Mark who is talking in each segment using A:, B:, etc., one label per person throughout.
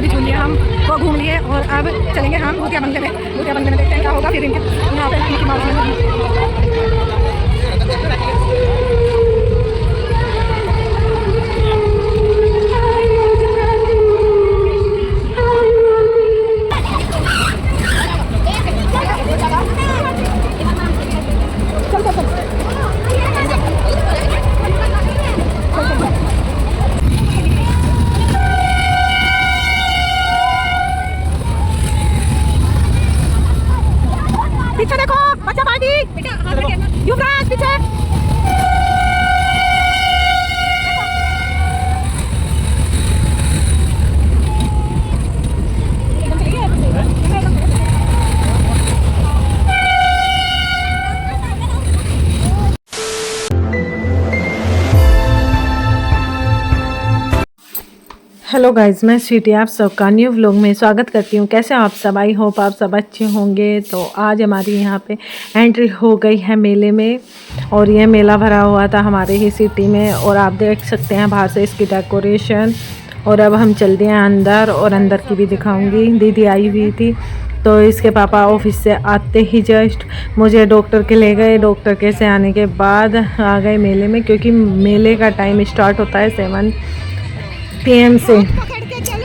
A: में भी झूल लिया हम, वो घूम लिए और अब चलेंगे हम भूतिया बंगले में। भूतिया बंगले में देखते हैं क्या होगा। फिर इनके यहाँ पे मिकी माउस पीछे देखो बच्चा पार्टी युवराज पीछे। हेलो गाइज, मैं स्वीटी आप सबका न्यू व्लॉग में स्वागत करती हूँ। कैसे आप सब? आई होप आप सब अच्छे होंगे। तो आज हमारी यहाँ पे एंट्री हो गई है मेले में, और ये मेला भरा हुआ था हमारे ही सिटी में, और आप देख सकते हैं बाहर से इसकी डेकोरेशन। और अब हम चलते हैं अंदर, और अंदर की भी दिखाऊंगी। दीदी आई हुई थी, तो इसके पापा ऑफिस से आते ही जस्ट मुझे डॉक्टर के ले गए। डॉक्टर के से आने के बाद आ गए मेले में, क्योंकि मेले का टाइम स्टार्ट होता है 7 PM से,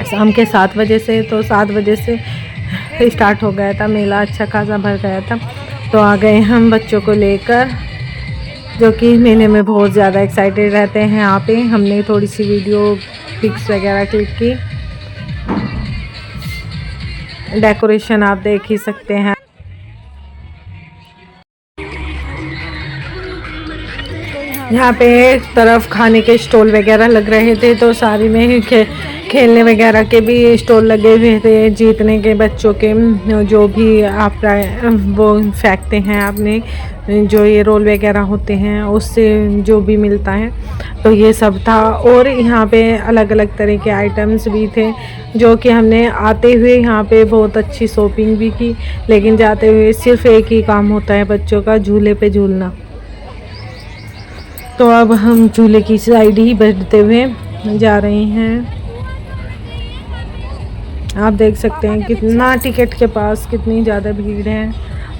A: शाम के 7 बजे से। तो 7 बजे से स्टार्ट हो गया था मेला, अच्छा खासा भर गया था। तो आ गए हम बच्चों को लेकर, जो कि मेले में बहुत ज़्यादा एक्साइटेड रहते हैं। यहाँ पे हमने थोड़ी सी वीडियो पिक्स वगैरह क्लिक की। डेकोरेशन आप देख ही सकते हैं। यहाँ पे एक तरफ खाने के स्टॉल वगैरह लग रहे थे, तो सारी में खेलने वगैरह के भी स्टॉल लगे हुए थे। जीतने के बच्चों के जो भी आप वो फेंकते हैं आपने, जो ये रोल वगैरह होते हैं उससे जो भी मिलता है, तो ये सब था। और यहाँ पे अलग अलग तरह के आइटम्स भी थे, जो कि हमने आते हुए यहाँ पे बहुत अच्छी शॉपिंग भी की। लेकिन जाते हुए सिर्फ एक ही काम होता है बच्चों का, झूले पे झूलना। तो अब हम झूले की साइड ही बढ़ते हुए जा रहे हैं। आप देख सकते हैं कितना टिकट के पास कितनी ज़्यादा भीड़ है।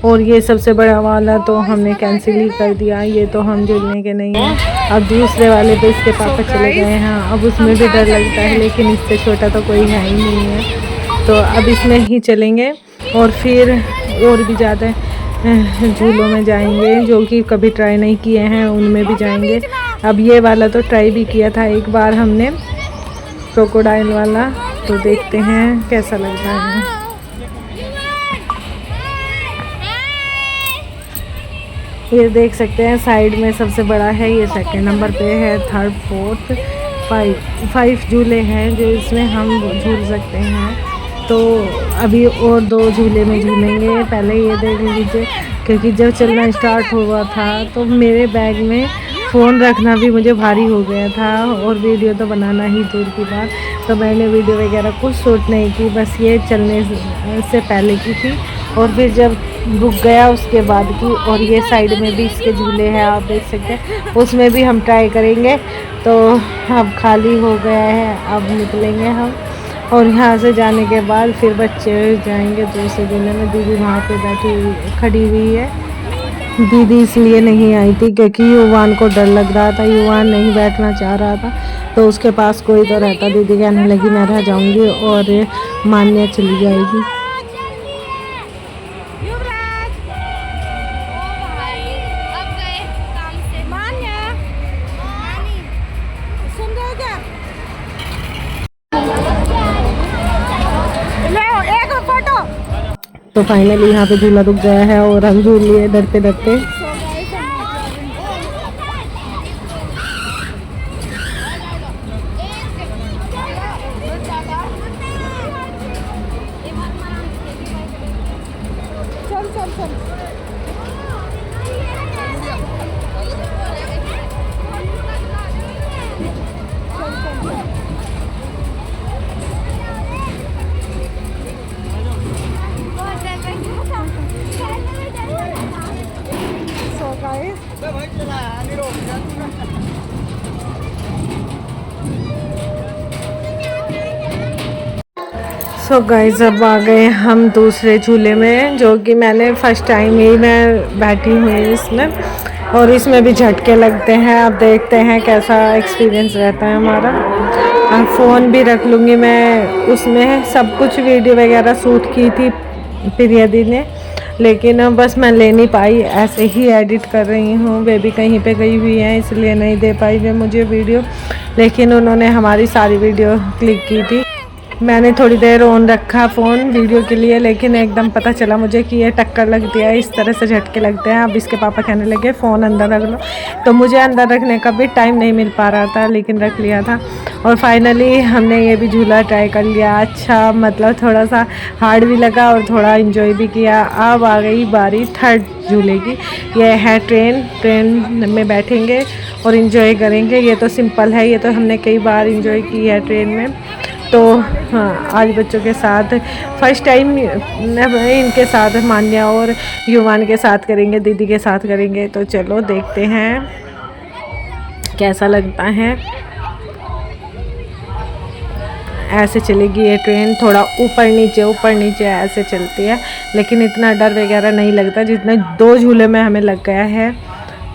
A: और ये सबसे बड़ा वाला तो हमने कैंसिल ही कर दिया, ये तो हम झूलने के नहीं हैं। अब दूसरे वाले पे इसके पापा चले गए हैं। अब उसमें भी डर लगता है, लेकिन इससे छोटा तो कोई है ही नहीं है। तो अब इसमें ही चलेंगे, और फिर और भी ज़्यादा झूलों में जाएंगे, जो कि कभी ट्राई नहीं किए हैं उनमें भी जाएंगे। अब ये वाला तो ट्राई भी किया था एक बार हमने, क्रोकोडाइल वाला। तो देखते हैं कैसा लग रहा है। ये देख सकते हैं साइड में सबसे बड़ा है, ये 2nd नंबर पे है। 3rd 4th 5 झूले हैं जो इसमें हम झूल सकते हैं। तो अभी और 2 झूले में झूलेंगे। पहले ये देख लीजिए, क्योंकि जब चलना स्टार्ट हुआ था तो मेरे बैग में फ़ोन रखना भी मुझे भारी हो गया था, और वीडियो तो बनाना ही दूर की बात। तो मैंने वीडियो वगैरह कुछ शूट नहीं की, बस ये चलने से पहले की थी, और फिर जब रुक गया उसके बाद की। और ये साइड में भी इसके झूले हैं, आप देख सकते हैं, उसमें भी हम ट्राई करेंगे। तो अब खाली हो गया है, अब निकलेंगे हम। और यहाँ से जाने के बाद फिर बच्चे जाएंगे दूसरे झूले में। दीदी वहाँ पे खड़ी हुई है। दीदी इसलिए नहीं आई थी क्योंकि युवान को डर लग रहा था, युवान नहीं बैठना चाह रहा था, तो उसके पास कोई तो रहता। दीदी कहने लगी मैं रह जाऊंगी, और मान्या चली जाएगी। तो फाइनली यहाँ पे झूला रुक गया है, और हम झूल लिए डरते डरते। सो गाइस अब आ गए हम दूसरे झूले में, जो कि मैंने फ़र्स्ट टाइम ही मैं बैठी हुई इसमें, और इसमें भी झटके लगते हैं। अब देखते हैं कैसा एक्सपीरियंस रहता है हमारा। अब फ़ोन भी रख लूँगी मैं, उसमें सब कुछ वीडियो वगैरह शूट की थी प्रिया दी ने, लेकिन बस मैं ले नहीं पाई, ऐसे ही एडिट कर रही हूँ। बेबी कहीं पे गई हुई है इसलिए नहीं दे पाई वे मुझे वीडियो, लेकिन उन्होंने हमारी सारी वीडियो क्लिक की थी। मैंने थोड़ी देर ऑन रखा फ़ोन वीडियो के लिए, लेकिन एकदम पता चला मुझे कि ये टक्कर लगती है, इस तरह से झटके लगते हैं। अब इसके पापा कहने लगे फ़ोन अंदर रख लो, तो मुझे अंदर रखने का भी टाइम नहीं मिल पा रहा था, लेकिन रख लिया था। और फाइनली हमने ये भी झूला ट्राई कर लिया। अच्छा मतलब थोड़ा सा हार्ड भी लगा और थोड़ा इंजॉय भी किया। अब आ गई बारी थर्ड झूले की। ये है ट्रेन में बैठेंगे और इंजॉय करेंगे। ये तो सिंपल है, ये तो हमने कई बार इंजॉय की है ट्रेन में। तो हाँ, आज बच्चों के साथ फर्स्ट टाइम इनके साथ मान्या और युवान के साथ करेंगे, दीदी के साथ करेंगे। तो चलो देखते हैं कैसा लगता है। ऐसे चलेगी ये ट्रेन, थोड़ा ऊपर नीचे ऐसे चलती है, लेकिन इतना डर वगैरह नहीं लगता जितना 2 झूले में हमें लग गया है।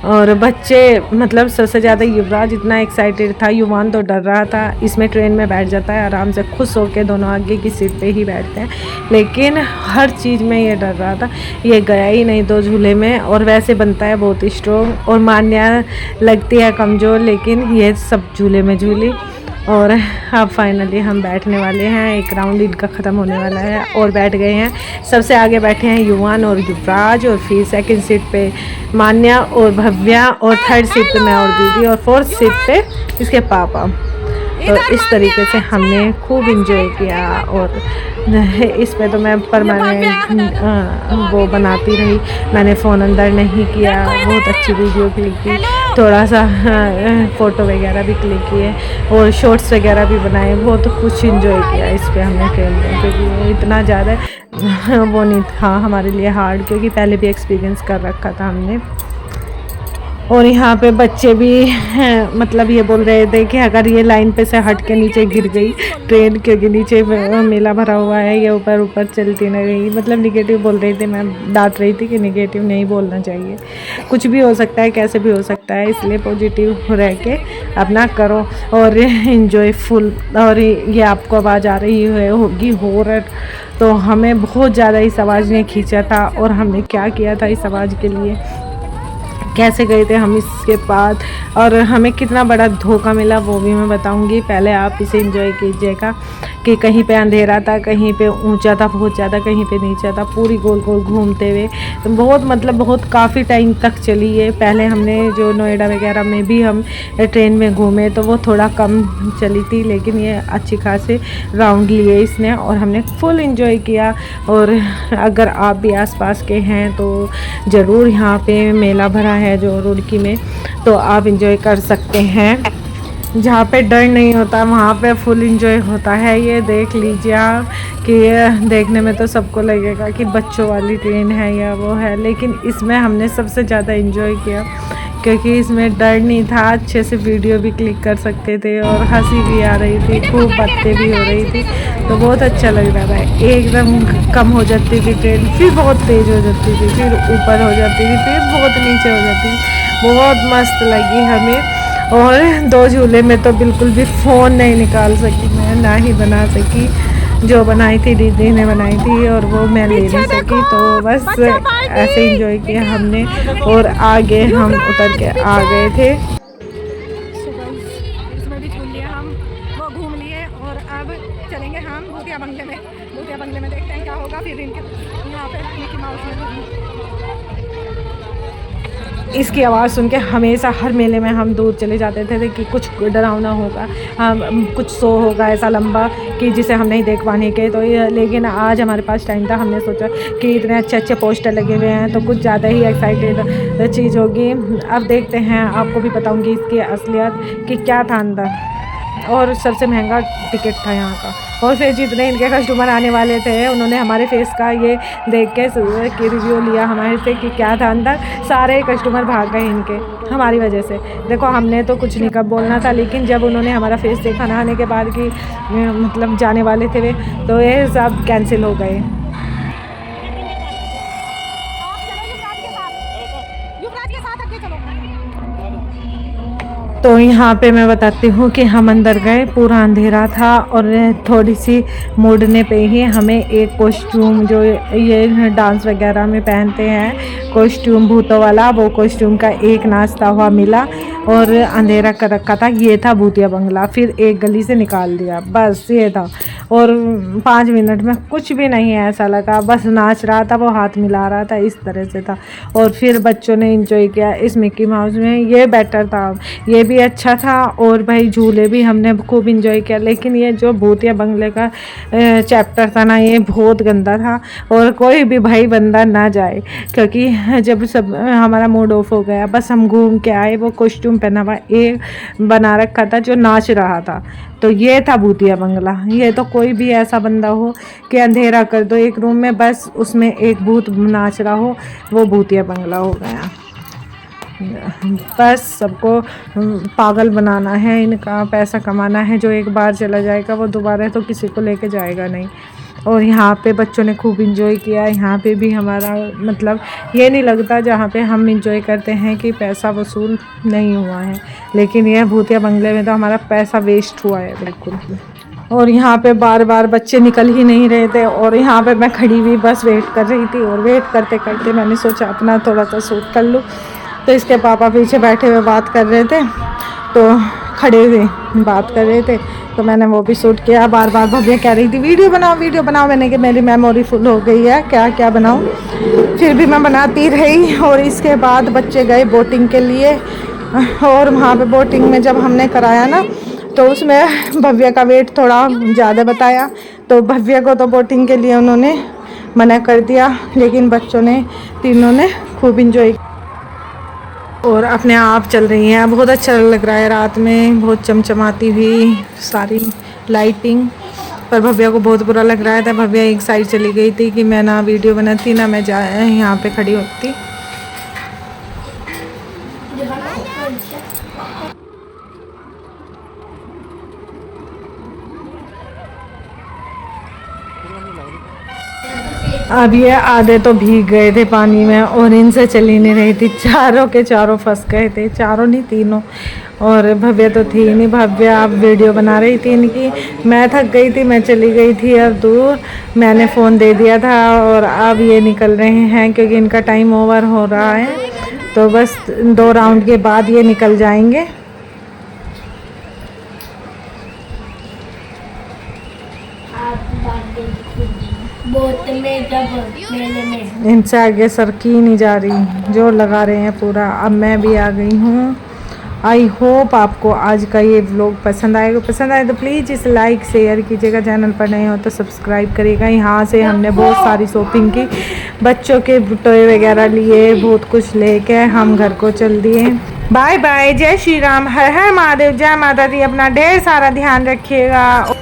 A: और बच्चे मतलब सबसे ज़्यादा युवराज इतना एक्साइटेड था, युवान तो डर रहा था। इसमें ट्रेन में बैठ जाता है आराम से, खुश होकर दोनों आगे की सीट पे ही बैठते हैं, लेकिन हर चीज़ में ये डर रहा था। ये गया ही नहीं 2 झूले में, और वैसे बनता है बहुत स्ट्रॉन्ग, और मान्या लगती है कमज़ोर, लेकिन ये सब झूले में झूली। और अब फाइनली हम बैठने वाले हैं, एक राउंड इनका ख़त्म होने वाला है और बैठ गए हैं। सबसे आगे बैठे हैं युवान और युवराज, और फिर सेकंड सीट पे मान्या और भव्या, और थर्ड सीट पे मैं और दीदी, और फोर्थ सीट पे इसके पापा। तो इस तरीके से हमने खूब इंजॉय किया, और इस पे तो मैं परमानेंट वो बनाती रही। मैंने फ़ोन अंदर नहीं किया, बहुत अच्छी वीडियो क्लिक की, थोड़ा सा फ़ोटो वगैरह भी क्लिक किए, और शॉर्ट्स वगैरह भी बनाए। बहुत कुछ इंजॉय किया इस पे हमने ट्रेन में, क्योंकि इतना ज़्यादा वो नहीं था हमारे लिए हार्ड, क्योंकि पहले भी एक्सपीरियंस कर रखा था हमने। और यहाँ पे बच्चे भी हैं, मतलब ये बोल रहे थे कि अगर ये लाइन पे से हट के नीचे गिर गई ट्रेन, क्योंकि नीचे मेला भरा हुआ है, ये ऊपर ऊपर चलती न गई, मतलब निगेटिव बोल रही थी। मैं डांट रही थी कि निगेटिव नहीं बोलना चाहिए, कुछ भी हो सकता है, कैसे भी हो सकता है, इसलिए पॉजिटिव रह के अपना करो और इन्जॉय फुल। और ये आपको आवाज़ आ रही होगी हॉरर, तो हमें बहुत ज़्यादा इस आवाज़ ने खींचा था, और हमने क्या किया था इस आवाज़ के लिए, कैसे गए थे हम इसके बाद, और हमें कितना बड़ा धोखा मिला वो भी मैं बताऊंगी। पहले आप इसे एंजॉय कीजिएगा कि कहीं पे अंधेरा था, कहीं पे ऊंचा था बहुत ज़्यादा, कहीं पे नीचा था, पूरी गोल गोल घूमते हुए। तो बहुत मतलब बहुत काफ़ी टाइम तक चली है। पहले हमने जो नोएडा वगैरह में भी हम ट्रेन में घूमे तो वो थोड़ा कम चली थी, लेकिन ये अच्छी खासे राउंड लिए इसने, और हमने फुल इंजॉय किया। और अगर आप भी आसपास के हैं तो ज़रूर यहाँ पे मेला भरा है जो रुड़की में, तो आप इंजॉय कर सकते हैं। जहाँ पे डर नहीं होता वहाँ पे फुल इंजॉय होता है। ये देख लीजिए आप कि ये देखने में तो सबको लगेगा कि बच्चों वाली ट्रेन है या वो है, लेकिन इसमें हमने सबसे ज़्यादा इंजॉय किया, क्योंकि इसमें डर नहीं था, अच्छे से वीडियो भी क्लिक कर सकते थे, और हंसी भी आ रही थी, खूब बातें भी हो रही थी, तो बहुत अच्छा लग रहा था। एकदम कम हो जाती थी ट्रेन, फिर बहुत तेज़ हो जाती थी, फिर ऊपर हो जाती थी, फिर बहुत नीचे हो जाती थी। बहुत मस्त लगी हमें। और 2 झूले में तो बिल्कुल भी फ़ोन नहीं निकाल सकी मैं, ना ही बना सकी। जो बनाई थी दीदी ने बनाई थी, और वो मैं ले नहीं सकी, तो बस ऐसे एंजॉय किया हमने, और आगे हम उतर के आ गए थे। इसमें भी झूल लिया हम, वो घूम लिए, और अब चलेंगे हम भूतिया बंगले में। भूतिया बंगले में देखते हैं क्या होगा। फिर इनके यहाँ पे मिकी माउस में इसकी आवाज़ सुन के हमेशा हर मेले में हम दूर चले जाते थे कि कुछ डरावना होगा, हम कुछ शो होगा ऐसा लंबा कि जिसे हम नहीं देख पाने के। तो लेकिन आज हमारे पास टाइम था, हमने सोचा कि इतने अच्छे अच्छे पोस्टर लगे हुए हैं तो कुछ ज़्यादा ही एक्साइटेड चीज़ होगी। अब देखते हैं, आपको भी बताऊंगी इसकी असलियत कि क्या था अंदर। और सबसे महंगा टिकट था यहाँ का, और फिर जितने इनके कस्टमर आने वाले थे उन्होंने हमारे फेस का ये देख के रिव्यू लिया हमारे से कि क्या था अंदर। सारे कस्टमर भाग गए इनके हमारी वजह से। देखो हमने तो कुछ नहीं कब बोलना था, लेकिन जब उन्होंने हमारा फेस देखा नहाने के बाद कि मतलब जाने वाले थे वे, तो ये सब कैंसिल हो गए। तो यहाँ पे मैं बताती हूँ कि हम अंदर गए, पूरा अंधेरा था और थोड़ी सी मुड़ने पे ही हमें एक कॉस्ट्यूम जो ये डांस वगैरह में पहनते हैं कॉस्ट्यूम भूतों वाला, वो कॉस्ट्यूम का एक नाचता हुआ मिला और अंधेरा कर रखा था। ये था भूतिया बंगला। फिर एक गली से निकाल दिया, बस ये था। और 5 मिनट में कुछ भी नहीं ऐसा लगा, बस नाच रहा था वो, हाथ मिला रहा था, इस तरह से था। और फिर बच्चों ने एंजॉय किया इस मिक्की माउस में, ये बेटर था, ये भी अच्छा था। और भाई झूले भी हमने खूब इंजॉय किया। लेकिन ये जो भूतिया बंगले का चैप्टर था ना, ये बहुत गंदा था और कोई भी भाई बंदा ना जाए, क्योंकि जब सब हमारा मूड ऑफ हो गया, बस हम घूम के आए। वो कॉस्ट्यूम पहना हुआ एक बना रखा था जो नाच रहा था, तो ये था भूतिया बंगला। ये तो कोई भी ऐसा बंदा हो कि अंधेरा कर दो एक रूम में, बस उसमें एक भूत नाच रहा हो, वो भूतिया बंगला हो गया। बस सबको पागल बनाना है, इनका पैसा कमाना है। जो एक बार चला जाएगा वो दोबारा तो किसी को लेके जाएगा नहीं। और यहाँ पे बच्चों ने खूब इंजॉय किया। यहाँ पे भी हमारा मतलब ये नहीं लगता जहाँ पे हम इंजॉय करते हैं कि पैसा वसूल नहीं हुआ है, लेकिन यह भूतिया बंगले में तो हमारा पैसा वेस्ट हुआ है बिल्कुल। और यहाँ पे बार बार बच्चे निकल ही नहीं रहे थे और यहाँ पे मैं खड़ी हुई बस वेट कर रही थी। और वेट करते करते मैंने सोचा अपना थोड़ा सा शूट कर लूँ। तो इसके पापा पीछे बैठे हुए बात कर रहे थे, तो खड़े हुए बात कर रहे थे, तो मैंने वो भी शूट किया। बार बार भव्या कह रही थी वीडियो बनाओ वीडियो बनाओ। मैंने कि मेरी मेमोरी फुल हो गई है, क्या क्या बनाऊँ, फिर भी मैं बनाती रही। और इसके बाद बच्चे गए बोटिंग के लिए। और वहाँ पे बोटिंग में जब हमने कराया ना, तो उसमें भव्या का वेट थोड़ा ज़्यादा बताया, तो भव्या को तो बोटिंग के लिए उन्होंने मना कर दिया। लेकिन बच्चों ने तीनों ने खूब इंजॉय और अपने आप चल रही हैं। बहुत अच्छा लग रहा है, रात में बहुत चमचमाती हुई सारी लाइटिंग। पर भव्या को बहुत बुरा लग रहा था। भव्या एक साइड चली गई थी कि मैं ना वीडियो बनाती ना मैं यहाँ पे खड़ी होती। अब ये आधे तो भीग गए थे पानी में और इनसे चली नहीं रही थी। चारों के चारों फंस गए थे, चारों नहीं तीनों। और भव्या तो थी नहीं। भव्या अब वीडियो बना रही थी इनकी। मैं थक गई थी, मैं चली गई थी अब दूर, मैंने फ़ोन दे दिया था। और अब ये निकल रहे हैं क्योंकि इनका टाइम ओवर हो रहा है, तो बस 2 राउंड के बाद ये निकल जाएंगे। इनसे आगे सर की नहीं जा रही, जोर लगा रहे हैं पूरा। अब मैं भी आ गई हूँ। आई होप आपको आज का ये व्लॉग पसंद आएगा। पसंद आए तो प्लीज़ इसे लाइक शेयर कीजिएगा। चैनल पर नए हो तो सब्सक्राइब करिएगा। यहाँ से हमने बहुत सारी शॉपिंग की, बच्चों के टॉय वगैरह लिए, बहुत कुछ लेके हम घर को चल दिए। बाय बाय, जय श्री राम, हर हर महादेव, जय माता दी। अपना ढेर सारा ध्यान रखिएगा।